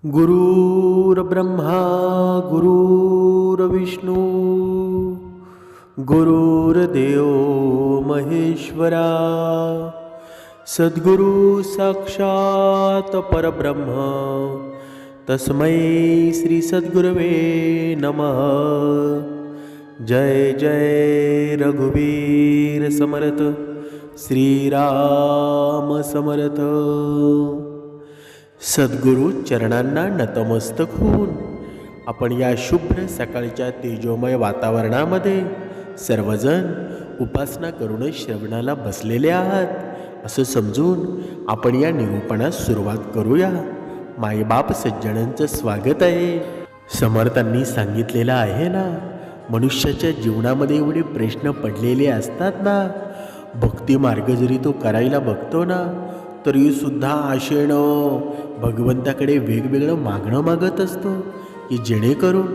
गुरुर्ब्रह्मा गुरुर्विष्णू गुरुर्देव महेश्वरा सद्गुरु साक्षात परब्रह्म तस्मै श्री सद्गुरवे नमः। जय जय रघुवीर समर्थ श्रीराम समर्थ। सद्गुरु चरणांना नतमस्तक होऊन आपण या शुभ्र सकाळच्या तेजोमय वातावरणामध्ये सर्वजण उपासना करून श्रवणाला बसलेले आहात असं समजून आपण या निरूपणास सुरुवात करूया। मायबाप सज्जनांचं स्वागत आहे। समर्थांनी सांगितलेलं आहे ना, मनुष्याच्या जीवनामध्ये एवढे प्रश्न पडलेले असतात ना, भक्ती मार्ग जरी तो करायला बघतो ना तरी सुद्धा आशेनं भगवंताकडे वेगवेगळं मागणं मागत असतो की जेणेकरून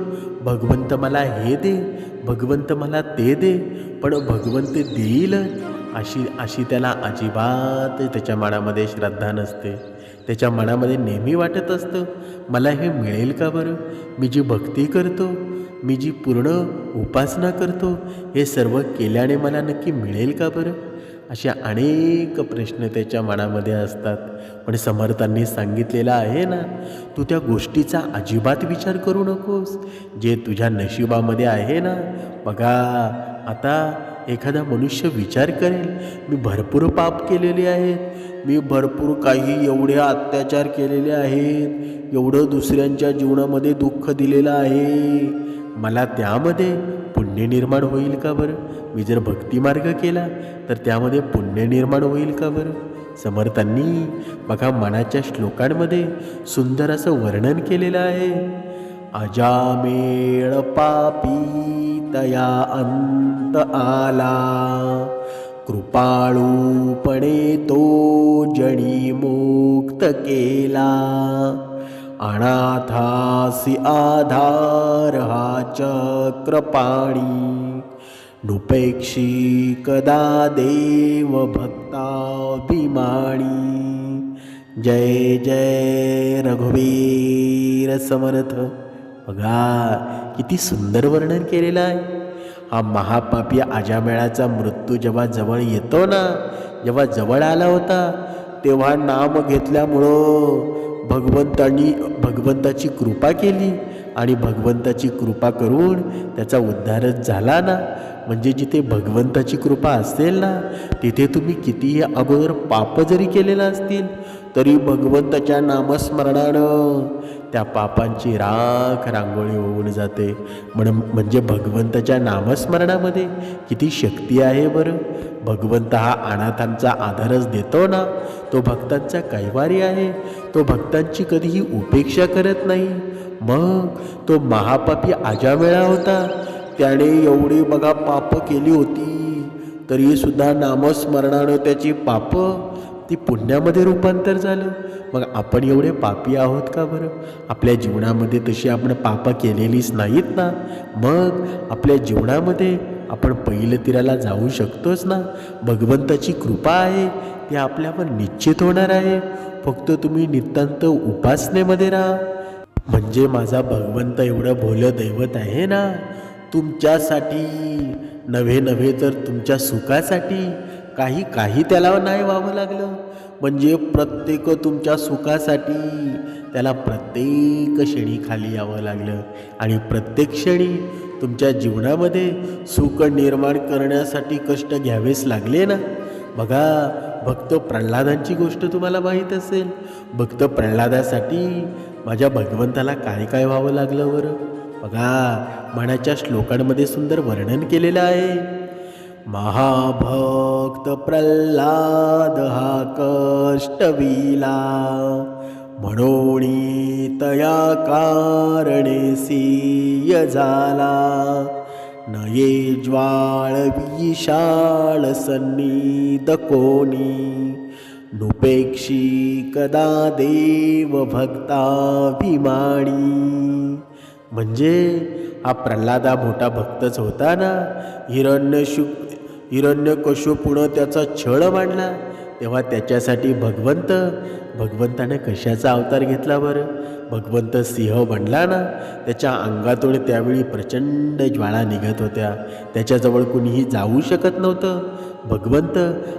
भगवंत मला हे दे, भगवंत मला ते दे, पण भगवंत देईल अशी त्याला अजिबात त्याच्या मनामध्ये श्रद्धा नसते। त्याच्या मनामध्ये नेहमी वाटत असतं मला हे मिळेल का बरं, मी जी भक्ती करतो, मी जी पूर्ण उपासना करतो, हे सर्व केल्याने मला नक्की मिळेल का बरं, अशा अनेक प्रश्न त्याच्या मनामध्ये असतात। पण समर्थांनी सांगितलेलं आहे ना, तू त्या गोष्टीचा अजिबात विचार करू नकोस, जे तुझ्या नशिबामध्ये आहे ना। बघा, आता एखादा मनुष्य विचार करेल मी भरपूर पाप केलेले आहेत, मी भरपूर काही एवढे अत्याचार केलेले आहेत, एवढं दुसऱ्यांच्या जीवनामध्ये दुःख दिलेलं आहे, मला त्यामध्ये पुण्य निर्माण होईल का बरं, मी जर भक्ती मार्ग केला तर त्यामध्ये पुण्य निर्माण होईल का बरं। समर्थांनी बघा मनाच्या श्लोकांमध्ये सुंदर असं वर्णन केलेलं आहे। अजामेळ पापी तया अंत आला, कृपाळूपणे तो जणी मुक्त केला, अनाथासी आधार हा चक्रपाणी, नुपेक्षी कदा देव भक्ताभिमानी। जय जय रघुवीर समर्थ। बघा किती सुंदर वर्णन केलेलं आहे। हा महापापी अजामेळाचा मृत्यू जेव्हा जवळ येतो ना, जेव्हा जवळ आला होता तेव्हा नाम घेतल्यामुळं भगवंताची कृपा केली आणि भगवंताची कृपा करून त्याचा उद्धारच झाला ना। म्हणजे जिथे भगवंताची कृपा असेल ना, तिथे तुम्ही कितीही अगोदर पाप जरी केलेलं असतील तरी भगवंताच्या नामस्मरणानं त्या पापांची राख रांगोळी होऊन जाते। म्हणजे भगवंताच्या नामस्मरणामध्ये किती शक्ती आहे बरं। भगवंत हा अनाथांचा आधारच देतो ना, तो भक्तांचा कैवारी आहे, तो भक्तांची कधीही उपेक्षा करत नाही। मग तो महापापी अजामेळा होता, त्याने एवढी बघा पाप केली होती तरी सुद्धा नामस्मरणानं त्याची पाप ती पुण्यामध्ये रूपांतर झालं। मग आपण एवढे पापी आहोत का बरं, आपल्या जीवनामध्ये तशी आपण पाप केलेलीच नाहीत ना, मग आपल्या जीवनामध्ये आपण पहिलं तिराला जाऊ शकतोच ना। भगवंताची कृपा आहे ती आपल्यावर निश्चित होणार आहे, फक्त तुम्ही नितांत उपासनेमध्ये राहा। म्हणजे माझा भगवंत एवढं भोलं दैवत आहे ना, तुमच्यासाठी नव्हे तर तुमच्या सुखासाठी काही त्याला नाही व्हावं लागलं। म्हणजे प्रत्येक तुमच्या सुखासाठी त्याला प्रत्येक क्षणी खाली यावं लागलं आणि प्रत्येक क्षणी तुमच्या जीवनामध्ये सुख निर्माण करण्यासाठी कष्ट घ्यावेच लागले ना। बघा, भक्त प्रल्हादांची गोष्ट तुम्हाला माहीत असेल। भक्त प्रल्हादासाठी माझ्या भगवंताला काय व्हावं लागलं बरं। बघा मनाच्या श्लोकांमध्ये सुंदर वर्णन केलेलं आहे। महाभक्त प्रल्हाद हा कष्टविला, म्हणोनी तया कारणे सिय झाला, नये ज्वाळ विशाळ सन्निध कोणी, नुपेक्षी कदा देव भक्ताभिमानी। म्हणजे हा प्रल्हादा मोठा भक्तच होता ना। हिरण्यकश्यपूनं त्याचा छळ मांडला तेव्हा त्याच्यासाठी भगवंताने कशाचा अवतार घेतला बरं। भगवंत सिंह बनला ना, त्याच्या अंगातून त्यावेळी प्रचंड ज्वाळा निघत होत्या. त्याच्याजवळ कुणीही जाऊ शकत नव्हतं. भगवंत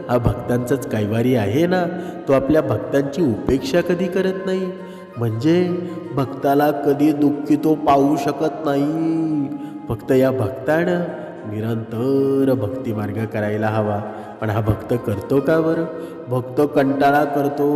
हा भक्तांचाच कैवारी आहे ना, तो आपल्या भक्तांची उपेक्षा कधी करत नाही. म्हणजे भक्ताला कधी दुःखी तो पाहू शकत नाही. फक्त या भक्तानं निरंतर भक्तिमार्ग करायला हवा. पण हा भक्त करतो का बरं? भक्त कंटाळा करतो.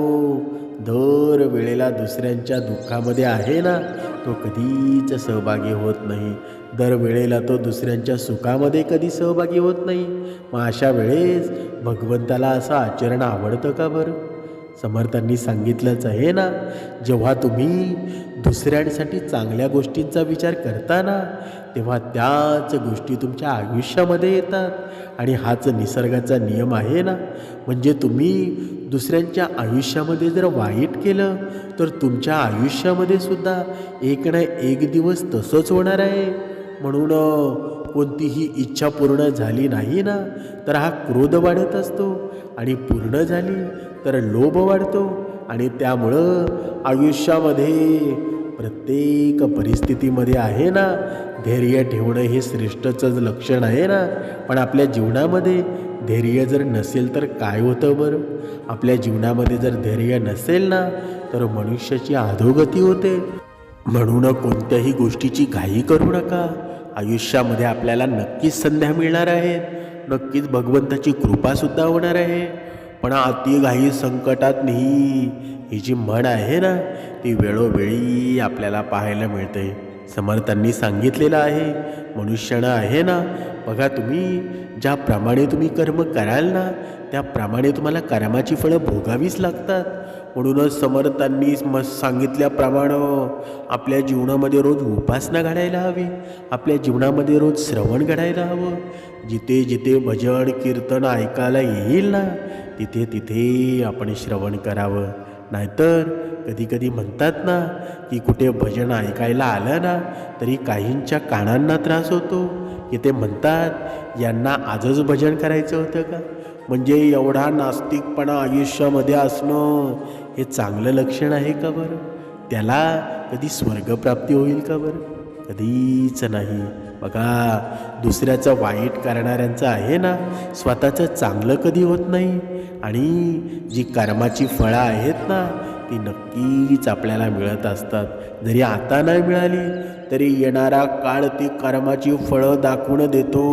दर वेळेला दुसऱ्यांच्या दुःखामध्ये आहे ना, तो कधीच सहभागी होत नाही. दर वेळेला तो दुसऱ्यांच्या सुखामध्ये कधी सहभागी होत नाही. मग अशा वेळेस भगवंताला असं आचरण आवडतं का बरं? समर्थांनी सांगितलंच आहे ना, जेव्हा तुम्ही दुसऱ्यांसाठी चांगल्या गोष्टींचा विचार करता ना, तेव्हा त्याच गोष्टी तुमच्या आयुष्यामध्ये येतात. आणि हाच निसर्गाचा नियम आहे ना. म्हणजे तुम्ही दुसऱ्यांच्या आयुष्यामध्ये जर वाईट केलं तर तुमच्या आयुष्यामध्ये सुद्धा एक ना एक दिवस तसंच होणार आहे. म्हणून कोणतीही इच्छा पूर्ण झाली नाही ना, तर हा क्रोध वाढत असतो. आणि पूर्ण झाली तर लोभ वाढतो. आणि त्यामुळं आयुष्यामध्ये प्रत्येक परिस्थितीमध्ये आहे ना, धैर्य ठेवणं हे श्रेष्ठचंच लक्षण आहे ना. पण आपल्या जीवनामध्ये धैर्य जर नसेल तर काय होतं बरं? आपल्या जीवनामध्ये जर धैर्य नसेल ना, तर मनुष्याची अधोगती होते. म्हणून कोणत्याही गोष्टीची घाई करू नका. आयुष्यामध्ये आपल्याला नक्कीच संध्या मिळणार आहेत. नक्कीच भगवंताची कृपासुद्धा होणार आहे. पण अतिघाई संकटात नाही, ही जी म्हण आहे ना, ती वेळोवेळी आपल्याला पाहायला मिळते. समर्थांनी सांगितलेलं आहे, मनुष्यानं आहे ना, बघा तुम्ही ज्याप्रमाणे तुम्ही कर्म कराल ना, त्याप्रमाणे तुम्हाला कर्माची फळं भोगावीच लागतात. म्हणूनच समर्थांनी सांगितल्याप्रमाणे आपल्या जीवनामध्ये रोज उपासना घडायला हवी. आपल्या जीवनामध्ये रोज श्रवण घडायला हवं. जिथे जिथे भजन कीर्तन ऐकायला येईल ना, तिथे तिथे आपण श्रवण करावं. नाहीतर कधी कधी म्हणतात ना, की कुठे भजन ऐकायला आलं ना, तरी काहींच्या कानांना त्रास होतो. की ते म्हणतात, यांना आजच भजन करायचं होतं का? म्हणजे एवढा नास्तिकपणा आयुष्यामध्ये असणं हे चांगलं लक्षण आहे का बरं? त्याला कधी स्वर्गप्राप्ती होईल का बरं? कधीच नाही. बघा, दुसऱ्याचं वाईट करणाऱ्यांचं आहे ना, स्वतःचं चांगलं कधी होत नाही. आणि जी कर्माची फळं आहेत ना, ती नक्कीच आपल्याला मिळत असतात. जरी आता नाही मिळाली तरी येणारा काळ ती कर्माची फळं दाखवून देतो.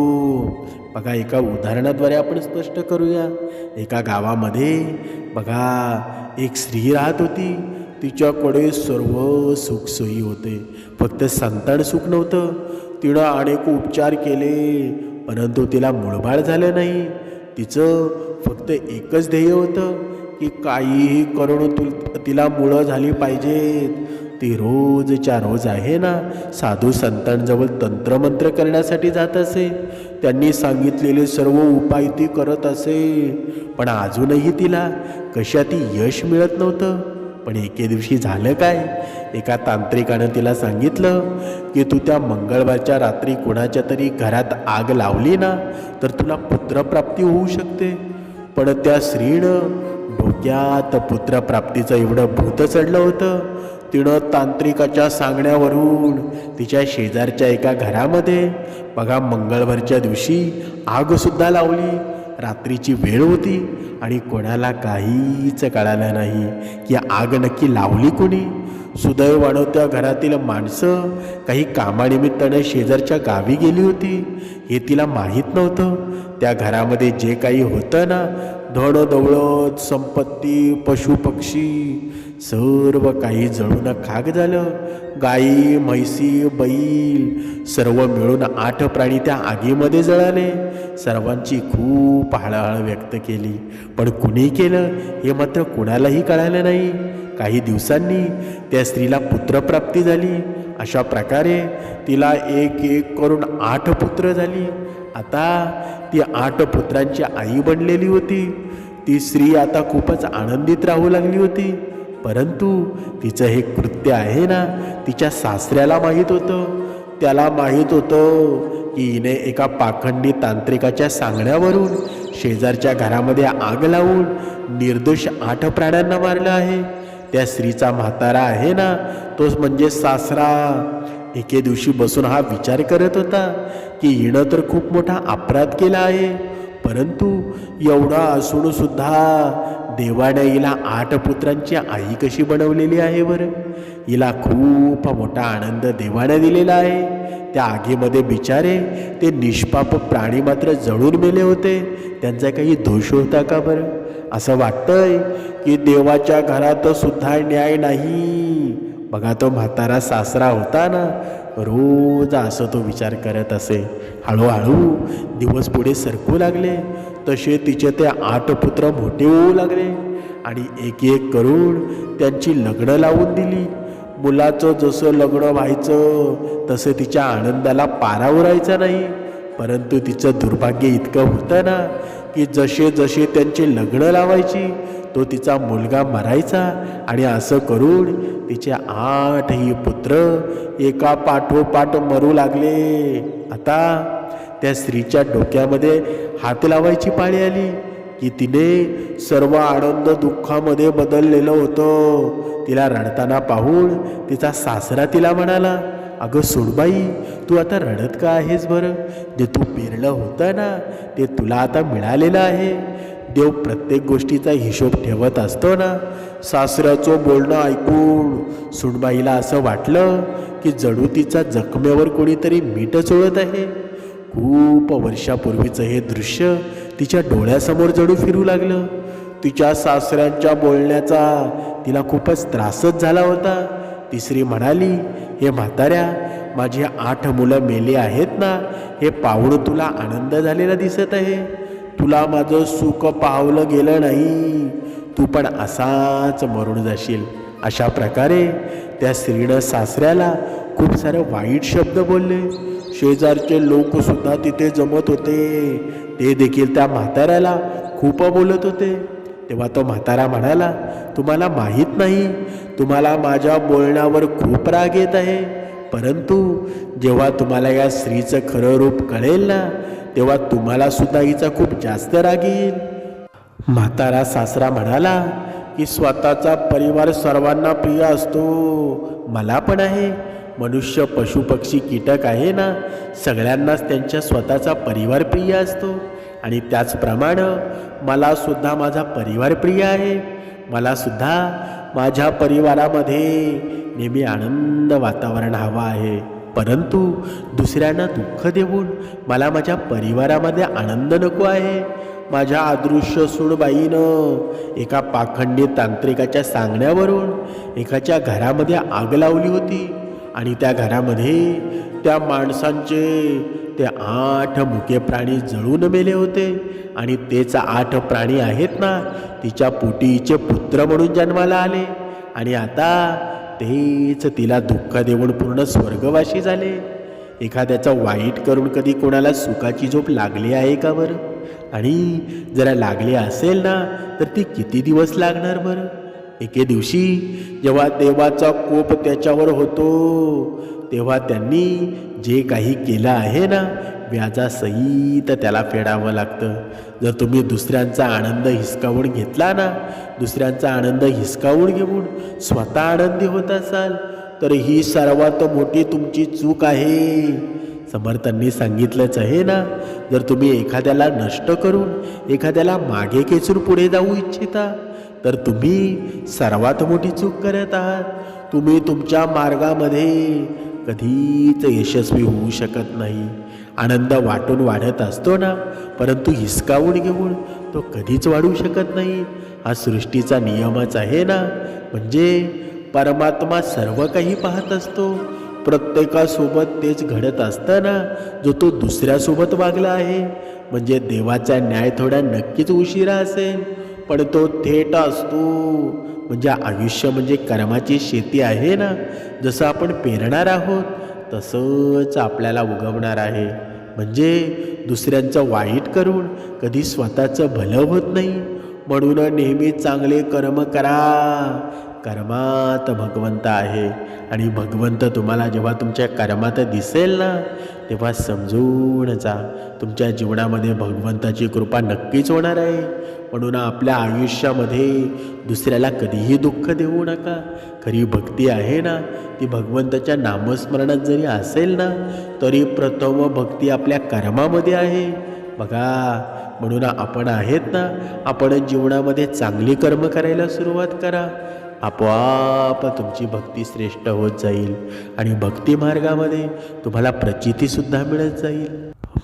बघा, एका उदाहरणाद्वारे आपण स्पष्ट करूया. एका गावामध्ये बघा एक स्त्री राहत होती. तिच्याकडे सर्व सुखसोयी होते, फक्त संतान सुख नव्हतं. तिनं अनेक उपचार केले, परंतु तिला मूळबाळ झालं नाही. तिचं फक्त एकच ध्येय होतं की काहीही करून तिला मुलं झाली पाहिजेत. ती रोजच्या रोज आहे ना, साधू संतांजवळ तंत्रमंत्र करण्यासाठी जात असे. त्यांनी सांगितलेले सर्व उपाय ती करत असे, पण अजूनही तिला कशातही यश मिळत नव्हतं. पण एके दिवशी झालं काय, एका तांत्रिकानं तिला सांगितलं की तू त्या मंगळवारच्या रात्री कोणाच्या तरी घरात आग लावली ना, तर तुला पुत्रप्राप्ती होऊ शकते. पण त्या स्त्रीनं डोक्यात पुत्रप्राप्तीचं एवढं भूत चढलं होतं. तिनं तांत्रिकाच्या सांगण्यावरून तिच्या शेजारच्या एका घरामध्ये बघा मंगळवारच्या दिवशी आगसुद्धा लावली. रात्रीची वेळ होती आणि कोणाला काहीच कळालं नाही की आग नक्की लावली कोणी. सुदैवानं त्या घरातील माणसं काही कामानिमित्तानं शेजारच्या गावी गेली होती, हे तिला माहीत नव्हतं. त्या घरामध्ये जे काही होतं ना, धन दौलत संपत्ती पशुपक्षी सर्व काही जळून खाक झालं. गाई म्हैसी बैल सर्व मिळून 8 प्राणी त्या आगीमध्ये जळाले. सर्वांची खूप हळहळ व्यक्त केली, पण कुणी केलं हे मात्र कुणालाही कळालं नाही. काही दिवसांनी त्या स्त्रीला पुत्रप्राप्ती झाली. अशा प्रकारे तिला एक एक करून 8 पुत्र झाली. आता ती 8 पुत्रांची आई बनलेली होती. ती स्त्री आता खूपच आनंदित राहू लागली होती. परंतु तिचं हे कृत्य आहे ना, तिच्या सासऱ्याला माहीत होतं. त्याला माहीत होतं की हिने एका पाखंडी तांत्रिकाच्या सांगण्यावरून शेजारच्या घरामध्ये आग लावून निर्दोष 8 प्राण्यांना मारलं आहे. त्या स्त्रीचा म्हातारा आहे ना, तोच म्हणजे सासरा. एके दिवशी बसून हा विचार करत होता की हिनं तर खूप मोठा अपराध केला आहे, परंतु एवढा असून सुद्धा देवाने हिला 8 पुत्रांची आई कशी बनवलेली आहे बरं. हिला खूप मोठा आनंद देवाने दिलेला आहे. त्या आगीमध्ये बिचारे ते निष्पाप प्राणी मात्र जळून मेले होते. त्यांचा काही दोष होता का बरं. असं वाटतंय की देवाच्या घरात सुद्धा न्याय नाही. बघा तो म्हातारा सासरा होता ना, रोज असं तो विचार करत असे. हळूहळू दिवस पुढे सरकू लागले, तसे तिचे ते 8 पुत्र मोठे होऊ लागले आणि एक एक करून त्यांची लग्न लावून दिली. मुलाचं जसं लग्न व्हायचं तसं तिच्या आनंदाला पारा उरायचा नाही. परंतु तिचं दुर्भाग्य इतकं होतं ना की जसे जसे त्यांचे लग्न लावायची तो तिचा मुलगा मरायचा आणि असं करून तिचे 8ही पुत्र एका पाठोपाठ मरू लागले. आता त्या स्त्रीच्या डोक्यामध्ये हात लावायची पाळी आली की तिने सर्व आनंद दुःखामध्ये बदललेलं होतं. तिला रडताना पाहून तिचा सासरा तिला म्हणाला, अगं सोडबाई, तू आता रडत का आहेस बरं. जे तू पेरलं होतं ना ते तुला आता मिळालेलं आहे. देव प्रत्येक गोष्टीचा हिशोब ठेवत असतो ना. सासऱ्याचं बोलणं ऐकून सुनबाईला असं वाटलं की जणू तिचा जखमेवर कोणीतरी मीठ चोळत आहे. खूप वर्षापूर्वीचं हे दृश्य तिच्या डोळ्यासमोर जणू फिरू लागलं. तिच्या सासऱ्यांच्या बोलण्याचा तिला खूपच त्रासच झाला होता. ती स्त्री म्हणाली, हे म्हाताऱ्या, माझी 8 मुलं मेली आहेत ना, हे पाहून तुला आनंद झालेला दिसत आहे. तुला माझं सुख पाहवलं गेलं नाही, तू पण असाच मरून जाशील. अशा प्रकारे त्या स्त्रीनं सासऱ्याला खूप सारे वाईट शब्द बोलले. शेजारचे लोकसुद्धा तिथे जमत होते, ते देखील त्या म्हाताऱ्याला खूप बोलत होते. तेव्हा तो म्हातारा म्हणाला, तुम्हाला माहीत नाही, तुम्हाला माझ्या बोलण्यावर खूप राग येत आहे, परंतु जेव्हा तुम्हाला या स्त्रीचं खरं रूप कळेल ना, तेव्हा तुम्हाला सुद्धा हिचा खूप जास्त राग येईल. म्हातारा सासरा म्हणाला की स्वतःचा परिवार सर्वांना प्रिय असतो, मला पण आहे. मनुष्य, पशु, पक्षी, कीटक आहे ना, सगळ्यांनाच त्यांच्या स्वतःचा परिवार प्रिय असतो. आणि त्याचप्रमाणे मला सुद्धा माझा परिवार प्रिय आहे. मला सुद्धा माझ्या परिवारामध्ये नेहमी आनंद वातावरण हवं आहे, परंतु दुसऱ्यांना दुःख देऊन मला माझ्या परिवारामध्ये आनंद नको आहे. माझ्या अदृश्य सूनबाईनं एका पाखंडी तांत्रिकाच्या सांगण्यावरून एकाच्या घरामध्ये आग लावली होती आणि त्या घरामध्ये त्या माणसांचे ते 8 मुके प्राणी जळून मेले होते. आणि तेच 8 प्राणी आहेत ना, तिच्या पोटी हिचे पुत्र म्हणून जन्माला आले आणि आता तेच तिला दुःख देऊन पूर्ण स्वर्गवासी झाले. एखाद्याचं वाईट करून कधी कोणाला सुखाची झोप लागली आहे का बरं. आणि जरा लागली असेल ना तर ती किती दिवस लागणार बरं. एके दिवशी जेव्हा देवाचा कोप त्याच्यावर होतो तेव्हा त्यांनी जे काही केलं आहे ना, व्याजासहित त्याला फेडावं लागतं. जर तुम्ही दुसऱ्यांचा आनंद हिसकावून घेतला ना, दुसऱ्यांचा आनंद हिसकावून घेऊन स्वतः आनंदी होत असाल तर ही सर्वात मोठी तुमची चूक आहे. समर्थांनी सांगितलंच आहे ना, जर तुम्ही एखाद्याला नष्ट करून एखाद्याला मागे खेचून पुढे जाऊ इच्छिता तर तुम्ही सर्वात मोठी चूक करत आहात. तुम्ही तुमच्या मार्गामध्ये कधीच यशस्वी होऊ शकत नाही. आनंद वाटून वाढत असतो ना, परंतु हिसकावून घेऊन तो कधीच वाढू शकत नाही. हा सृष्टीचा नियमच आहे ना. म्हणजे परमात्मा सर्व काही पाहत असतो. प्रत्येकासोबत तेच घडत असताना जो तो दुसऱ्यासोबत वागला आहे, म्हणजे देवाचा न्याय थोडा नक्कीच उशिरा असेल, पण तो थेट असतो. म्हणजे आयुष्य म्हणजे कर्माची शेती आहे ना, जसं आपण पेरणार आहोत तसंच आपल्याला उगवणार आहे. म्हणजे दुसऱ्यांचं वाईट करून कधी स्वतःचं भलं होत नाही. म्हणून नेहमी चांगले कर्म करा, कर्मात भगवंत आहे आणि भगवंत तुम्हाला जेव्हा तुमच्या कर्मात दिसेल ना तेव्हा समजून जा तुमच्या जीवनामध्ये भगवंताची कृपा नक्कीच होणार आहे. म्हणून आपल्या आयुष्यामध्ये दुसऱ्याला कधीही दुःख देऊ नका. खरी भक्ती आहे ना ती भगवंताच्या नामस्मरणात जरी असेल ना तरी प्रथम भक्ती आपल्या कर्मामध्ये आहे बघा. म्हणून आपण आहेत ना आपण जीवनामध्ये चांगली कर्म करायला सुरुवात करा. आपोआप तुमची भक्ती श्रेष्ठ होत जाईल आणि भक्ती मार्गामध्ये तुम्हाला प्रचितीसुद्धा मिळत जाईल.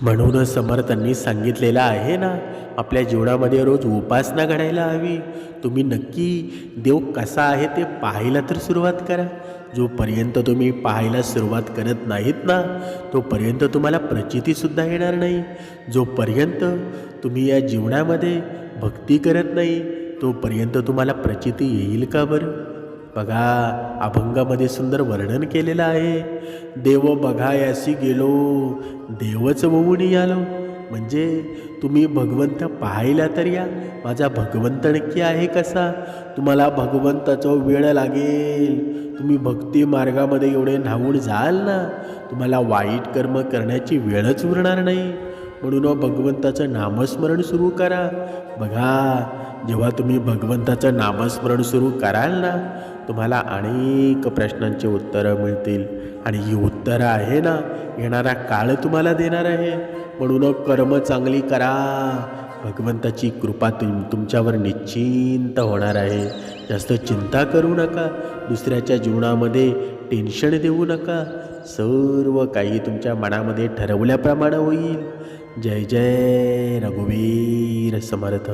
म्हणूनच समर्थांनी सांगितलेलं आहे ना आपल्या जीवनामध्ये रोज उपासना घडायला हवी. तुम्ही नक्की देव कसा आहे ते पाहायला तर सुरुवात करा. जोपर्यंत तुम्ही पाहायला सुरुवात करत नाहीत ना तोपर्यंत तुम्हाला प्रचितीसुद्धा येणार नाही. जोपर्यंत तुम्ही या जीवनामध्ये भक्ती करत नाही तोपर्यंत तुम्हाला प्रचिती येईल का बरं. बघा अभंगामध्ये सुंदर वर्णन केलेलं आहे. देव बघायासी गेलो देवच ववून आलो. म्हणजे तुम्ही भगवंत पाहायला तर या. माझा भगवंत नक्की आहे कसा. तुम्हाला भगवंताचा वेळ लागेल. तुम्ही भक्ती मार्गामध्ये एवढे न्हावून जाल ना तुम्हाला वाईट कर्म करण्याची वेळच उरणार नाही. म्हणून भगवंताचं नामस्मरण सुरू करा. बघा जेव्हा तुम्ही भगवंताचं नामस्मरण सुरू कराल ना तुम्हाला अनेक प्रश्नांची उत्तरं मिळतील आणि ही उत्तरं आहे ना येणारा काळ तुम्हाला देणार आहे. म्हणून कर्म चांगली करा. भगवंताची कृपा तुमच्यावर निश्चिंत होणार आहे. जास्त चिंता करू नका. दुसऱ्याच्या जीवनामध्ये टेन्शन देऊ नका. सर्व काही तुमच्या मनामध्ये ठरवल्याप्रमाणे होईल. जय जय रघुवीर समर्थ.